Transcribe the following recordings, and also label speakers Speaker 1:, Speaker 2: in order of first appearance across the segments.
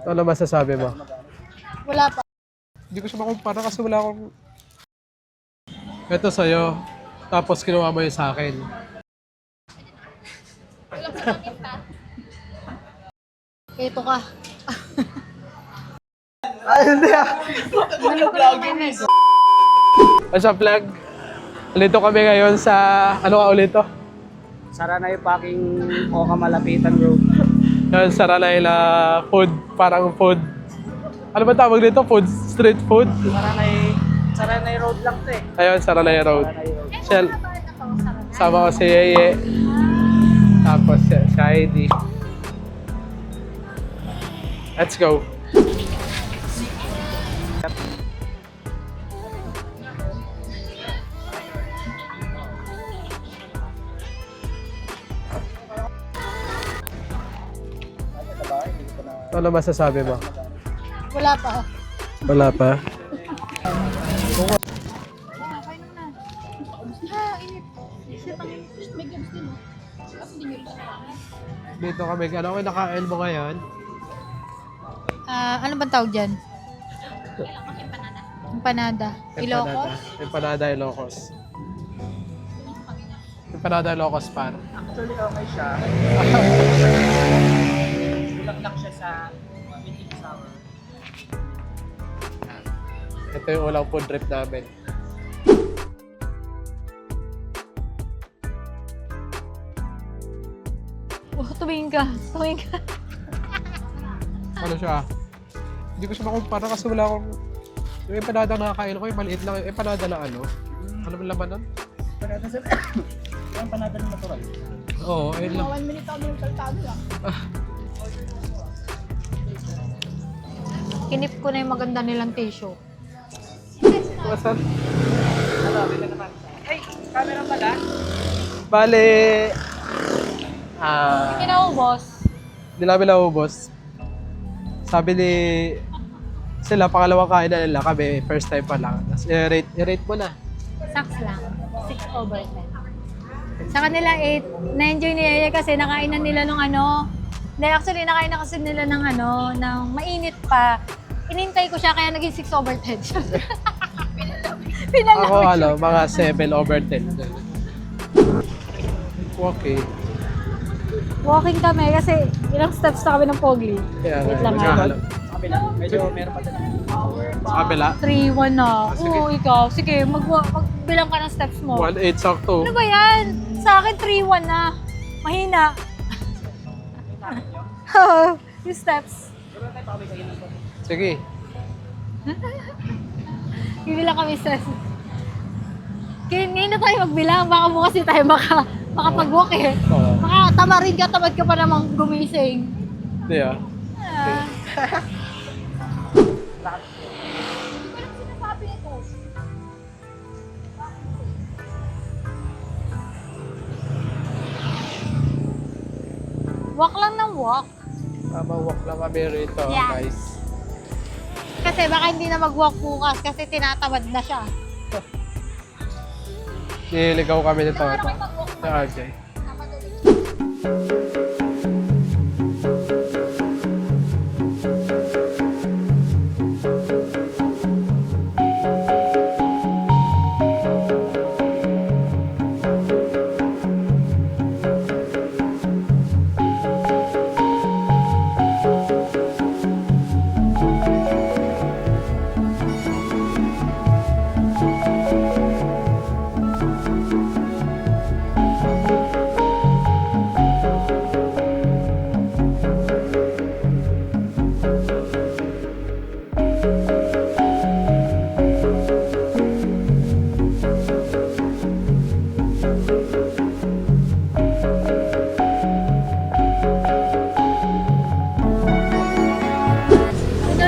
Speaker 1: Ano masasabi mo?
Speaker 2: Wala pa.
Speaker 1: Hindi ko siya makumpara kasi wala akong... Ito sa'yo, tapos kinuha mo yun sa akin.
Speaker 2: Ito ka.
Speaker 1: Ay, hindi ah! What's up, vlog? Ulito kami ngayon sa... Ano ka ulito?
Speaker 3: Saranay Parking o Kamalapitan Road.
Speaker 1: Yan, Saranay na food, parang food. Ano ba tawag dito? Food? Street food?
Speaker 3: Saranay Road lang to eh.
Speaker 1: Ayun, Saranay Road.
Speaker 3: Saranay Road.
Speaker 1: Shell. Sama ko si Yeye. Tapos si Heidi. Let's go. Ano masasabi mo?
Speaker 2: Wala pa.
Speaker 1: Wala pa. Dito kami. Ano kayo nakain mo ngayon?
Speaker 2: Ano bang tawag dyan? Empanada. Ilocos?
Speaker 1: Empanada Ilocos. Empanada Ilocos par.
Speaker 3: Actually, okay siya. Bulaklak siya sa biting sour.
Speaker 1: Ito yung ulang food trip namin.
Speaker 2: Oh, tumingin ka. Tumingin ka.
Speaker 1: Ano siya? Hindi ko siya makumpara kasi wala akong... Yung empanada na nakakain ko, yung maliit lang. Yung empanada na ano? Ano ba laman nun?
Speaker 3: Panada sa... Yung panada ng natural.
Speaker 1: Oo, ayun lang.
Speaker 2: 1 minute kami yung saltado lang. Kinip ko na yung maganda nilang tissue.
Speaker 1: Wasan?
Speaker 3: Ano, bila naman. Ay, camera pala.
Speaker 1: Bale...
Speaker 2: Kinaubos.
Speaker 1: Hindi namin naubos. Sabi ni... Sila, pangalawang kain na nila kami. First time pa lang. Tapos i-rate mo na.
Speaker 2: Saks lang. 6/10. Sa kanila 8. Na-enjoy ni Yaya kasi nakain na nila nung ano. Hindi, actually nakain na kasi nila ng ano, ng mainit pa. Inintay ko siya kaya naging 6/10. Pinalawin.
Speaker 1: Ako, mga 7/10. Okay.
Speaker 2: Walking kami kasi ilang steps na kami ng Pogli.
Speaker 1: Kaya,
Speaker 2: Wait lang
Speaker 1: nagkakala.
Speaker 3: Sa kabila. Medyo meron pa din.
Speaker 1: Sa kabila.
Speaker 2: 3-1 na.
Speaker 1: Sige.
Speaker 2: Oo, ikaw. Sige, magbilang ka ng steps mo.
Speaker 1: 1-8 sakto.
Speaker 2: Ano ba yan? Sa akin, 3-1 na. Mahina. Yung steps.
Speaker 1: Sige.
Speaker 2: Bibilang kami steps. Ngayon na tayo magbilang. Baka bukas din tayo makapag-walk eh.
Speaker 1: Oo.
Speaker 2: Baka tamarin ka, tamad ka pa namang gumising.
Speaker 1: Hindi ah.
Speaker 2: Ah. Walk lang ng walk.
Speaker 1: Walk lang kami rito,
Speaker 2: Yeah.
Speaker 1: guys.
Speaker 2: Kasi baka hindi na mag-walk bukas kasi tinatamad na siya.
Speaker 1: Niligaw kami nito. Sa RJ.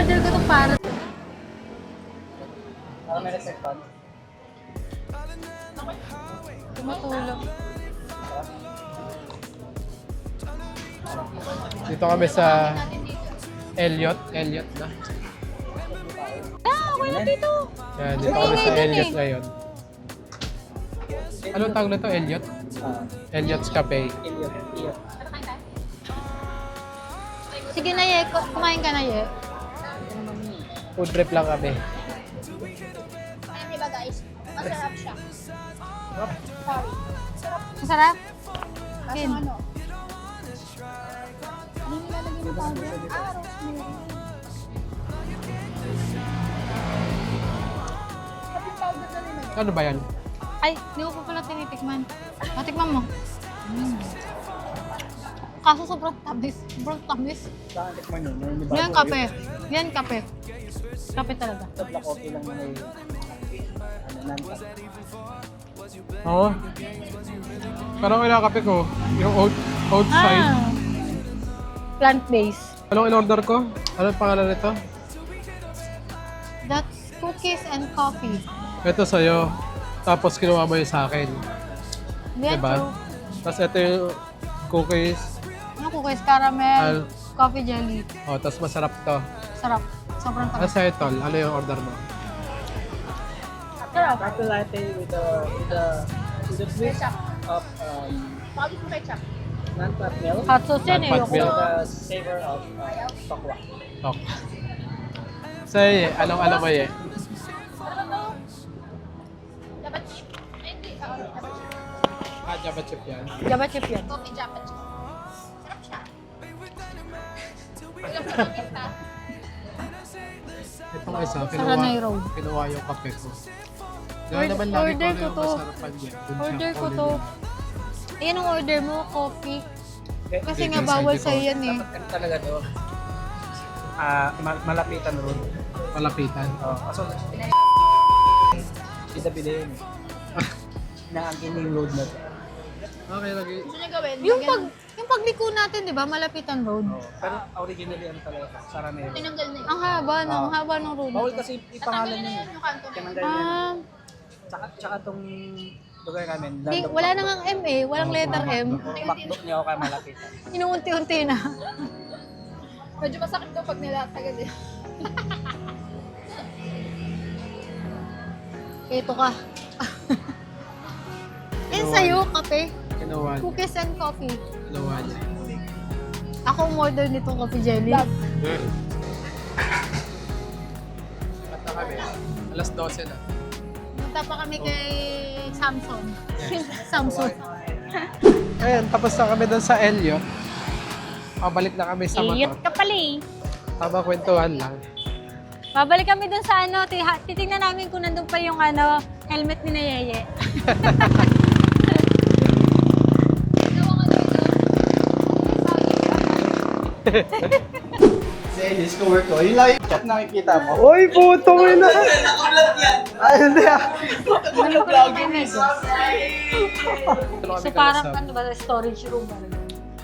Speaker 2: Order ko itong para.
Speaker 3: Para may reset pa.
Speaker 2: Tumutulog.
Speaker 1: Dito kami sa Elliot na.
Speaker 2: Okay lang dito.
Speaker 1: Yan, dito kami sa Elliot ngayon. Anong tawag na to, Elliot? Elliot's Cafe.
Speaker 3: Iliot.
Speaker 2: Sige na, Ye. Kumain ka na, Ye.
Speaker 1: Food trip lang kami.
Speaker 2: Ayun, diba guys? Masarap siya. Sorry. Masarap? Kaso ano? Hindi nilalagyan ng powder. Rosemary.
Speaker 1: Ano ba yan?
Speaker 2: Ay, hindi ko pa pala tinitikman. Natikman mo. Kaso sobrang tamis. Sobrang tamis.
Speaker 3: Saan tikman yun? Yung iba-
Speaker 2: Yan kape. Yan kape. Kape talaga.
Speaker 3: Sa black coffee lang na may nanta.
Speaker 1: Oo. Parang kinakape ko. Yung oat side.
Speaker 2: Plant-based.
Speaker 1: Anong in-order ko? Anong pangalan nito?
Speaker 2: That's cookies and coffee.
Speaker 1: Ito sa'yo. Tapos kinuha mo yung sa akin.
Speaker 2: Yan
Speaker 1: Diba?
Speaker 2: true.
Speaker 1: Tapos ito yung cookies.
Speaker 2: Ano cookies? Caramel, coffee jelly.
Speaker 1: Oh, tapos masarap to.
Speaker 2: Sarap. Sobrang tamis.
Speaker 1: Tapos ito, ano yung order mo?
Speaker 2: Sarap.
Speaker 3: Coffee latte with the twist of non-fat milk.
Speaker 2: Hot sauce yan eh.
Speaker 1: Hot
Speaker 2: Yoko.
Speaker 1: milk.
Speaker 3: The savor of tokwa.
Speaker 1: Okay. Sa'yo, anong alam mo eh? Java chip yan.
Speaker 2: Java chip yan.
Speaker 1: Itong isa,
Speaker 2: Saranay Road.
Speaker 1: kinuha yung kape ko. Diba
Speaker 2: Order-
Speaker 1: naman lagi
Speaker 2: order
Speaker 1: ko
Speaker 2: ko
Speaker 1: yung
Speaker 2: to.
Speaker 1: masarapan yan. Dun siya
Speaker 2: Order ko
Speaker 1: all
Speaker 2: to.
Speaker 1: in
Speaker 2: Ayan ang order mo, coffee. Kasi
Speaker 1: Okay,
Speaker 2: nga
Speaker 1: guys,
Speaker 2: bawal
Speaker 1: ID ko.
Speaker 2: sa'yo yan eh.
Speaker 3: Dapat talaga to. Malapitan road.
Speaker 1: one. Malapitan.
Speaker 3: Kaso, isabihin na ang kining road na to.
Speaker 1: Okay, lagi.
Speaker 2: Yung pagliko natin, di ba? Malapitan road.
Speaker 3: Pero originally ano talaga, Saranero.
Speaker 2: Ang haba ng road.
Speaker 3: Bawal kasi ipangalan yun eh. Tinanggal yun.
Speaker 2: Ah,
Speaker 3: Tsaka tong lugar namin.
Speaker 2: wala nang ang M eh. Walang letter M.
Speaker 3: Backdoor niya ako kay malapitan.
Speaker 2: Inuunti-unti na.
Speaker 4: Medyo masakit daw pag nilatagad eh.
Speaker 2: Ito ka. Yan sa'yo, kape.
Speaker 1: Kinuha niya.
Speaker 2: Cookies and coffee.
Speaker 1: Kinuha niya.
Speaker 2: Ako umorder nitong coffee jelly.
Speaker 1: At na kami. Alas 12 na.
Speaker 2: Punta pa kami kay Samson. Samson.
Speaker 1: Ayan, tapos na kami doon sa Elio. Pabalik na kami sa
Speaker 2: Idiot
Speaker 1: motor.
Speaker 2: ka pala eh.
Speaker 1: Tama, kwentuhan lang.
Speaker 2: Babalik kami dun sa ano, titingnan namin kung nandun pa yung ano, helmet ni na Yeye.
Speaker 3: Si Elis, co-work ko. Yung lang yung chat nakikita mo.
Speaker 1: Uy, puto mo na!
Speaker 3: Ay, hindi ah.
Speaker 2: So parang ano ba, storage room ba?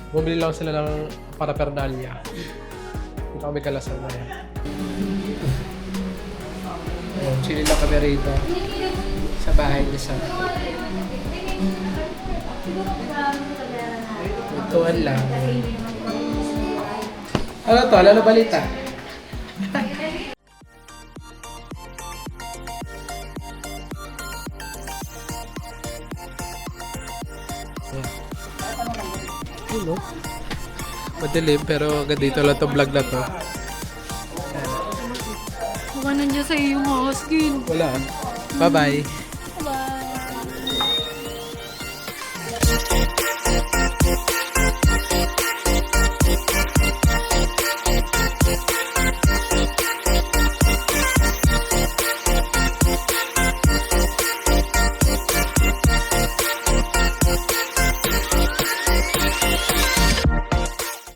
Speaker 1: Bumili lang sila ng paraphernalia. Dito kami kalasan na yan. Ayun, chill lang kami rito. Sa bahay ni Sam. Tuwan lang. Ano to? Ano balita? Hello. Madilim pero hanggang dito lang to vlog na to.
Speaker 2: Baka nandiyan sa iyo yung husky.
Speaker 1: Wala. Bye-bye.